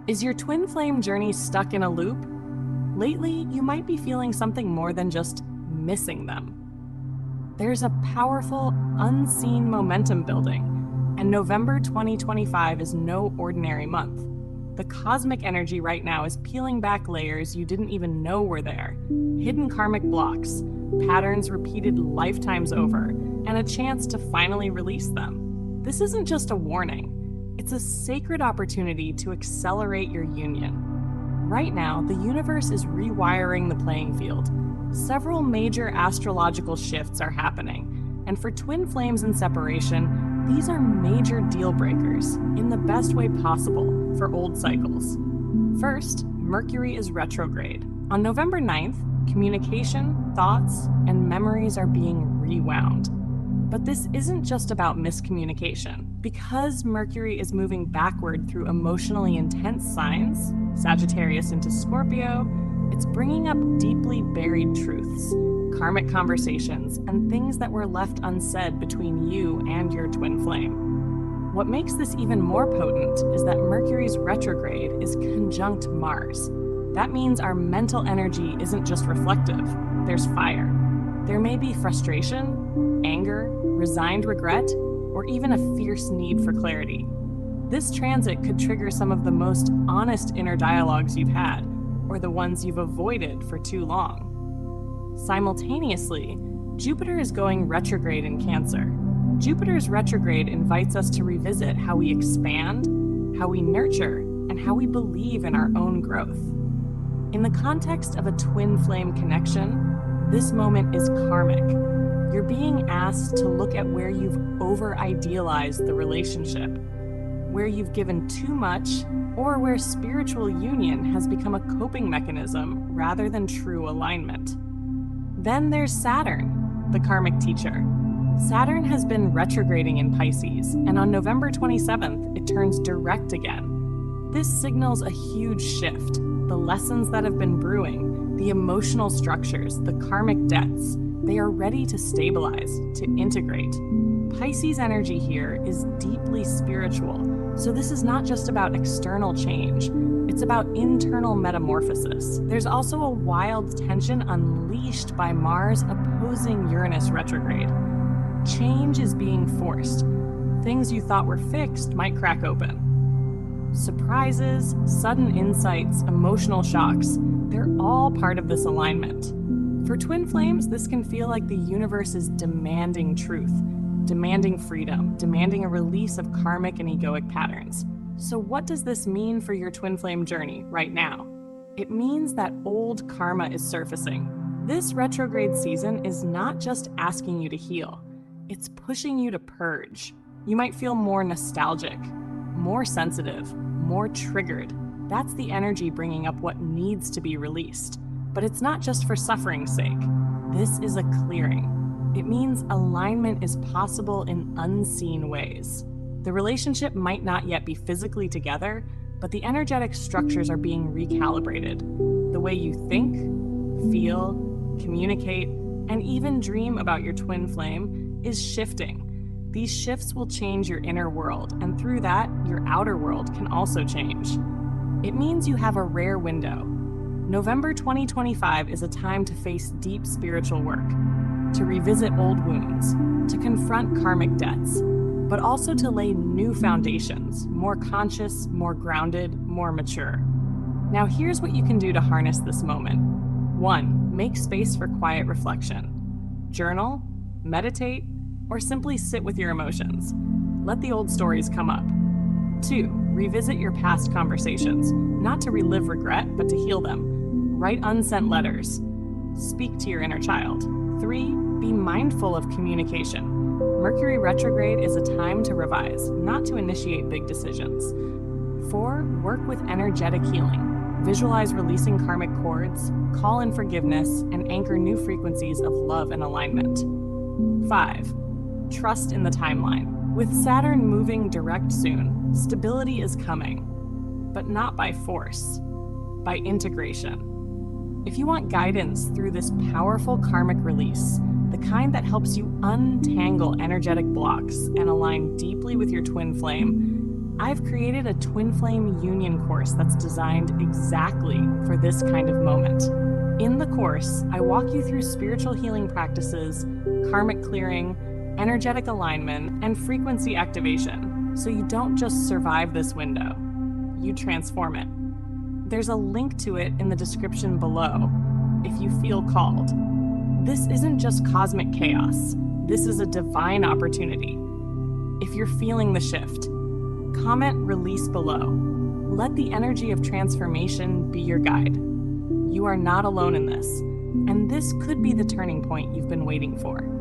Is your twin flame journey stuck in a loop? Lately, you might be feeling something more than just missing them. There's a powerful, unseen momentum building, and November 2025 is no ordinary month. The cosmic energy right now is peeling back layers you didn't even know were there, hidden karmic blocks, patterns repeated lifetimes over, and a chance to finally release them. This isn't just a warning. It's a sacred opportunity to accelerate your union. Right now, the universe is rewiring the playing field. Several major astrological shifts are happening, and for twin flames in separation, these are major deal breakers in the best way possible for old cycles. First, Mercury is retrograde. On November 9th, communication, thoughts, and memories are being rewound. But this isn't just about miscommunication. Because Mercury is moving backward through emotionally intense signs, Sagittarius into Scorpio, it's bringing up deeply buried truths, karmic conversations, and things that were left unsaid between you and your twin flame. What makes this even more potent is that Mercury's retrograde is conjunct Mars. That means our mental energy isn't just reflective, there's fire. There may be frustration, anger, resigned regret, or even a fierce need for clarity. This transit could trigger some of the most honest inner dialogues you've had, or the ones you've avoided for too long. Simultaneously, Jupiter is going retrograde in Cancer. Jupiter's retrograde invites us to revisit how we expand, how we nurture, and how we believe in our own growth. In the context of a twin flame connection, this moment is karmic. You're being asked to look at where you've over-idealized the relationship, where you've given too much, or where spiritual union has become a coping mechanism rather than true alignment. Then there's Saturn, the karmic teacher. Saturn has been retrograding in Pisces, and on November 27th, it turns direct again. This signals a huge shift. The lessons that have been brewing, the emotional structures, the karmic debts, they are ready to stabilize, to integrate. Pisces energy here is deeply spiritual, so this is not just about external change, it's about internal metamorphosis. There's also a wild tension unleashed by Mars opposing Uranus retrograde. Change is being forced. Things you thought were fixed might crack open. Surprises, sudden insights, emotional shocks, they're all part of this alignment. For twin flames, this can feel like the universe is demanding truth, demanding freedom, demanding a release of karmic and egoic patterns. So what does this mean for your twin flame journey right now? It means that old karma is surfacing. This retrograde season is not just asking you to heal, it's pushing you to purge. You might feel more nostalgic, more sensitive, more triggered. That's the energy bringing up what needs to be released. But it's not just for suffering's sake. This is a clearing. It means alignment is possible in unseen ways. The relationship might not yet be physically together, but the energetic structures are being recalibrated. The way you think, feel, communicate, and even dream about your twin flame is shifting. These shifts will change your inner world, and through that, your outer world can also change. It means you have a rare window. November 2025 is a time to face deep spiritual work, to revisit old wounds, to confront karmic debts, but also to lay new foundations, more conscious, more grounded, more mature. Now here's what you can do to harness this moment. 1. Make space for quiet reflection. Journal, meditate, or simply sit with your emotions. Let the old stories come up. 2. Revisit your past conversations, not to relive regret, but to heal them. Write unsent letters. Speak to your inner child. 3. Be mindful of communication. Mercury retrograde is a time to revise, not to initiate big decisions. 4. Work with energetic healing. Visualize releasing karmic cords, call in forgiveness, and anchor new frequencies of love and alignment. 5. Trust in the timeline. With Saturn moving direct soon, stability is coming, but not by force, by integration. If you want guidance through this powerful karmic release, the kind that helps you untangle energetic blocks and align deeply with your twin flame, I've created a twin flame union course that's designed exactly for this kind of moment. In the course, I walk you through spiritual healing practices, karmic clearing, energetic alignment, and frequency activation, so you don't just survive this window, you transform it. There's a link to it in the description below if you feel called. This isn't just cosmic chaos. This is a divine opportunity. If you're feeling the shift, comment release below. Let the energy of transformation be your guide. You are not alone in this, and this could be the turning point you've been waiting for.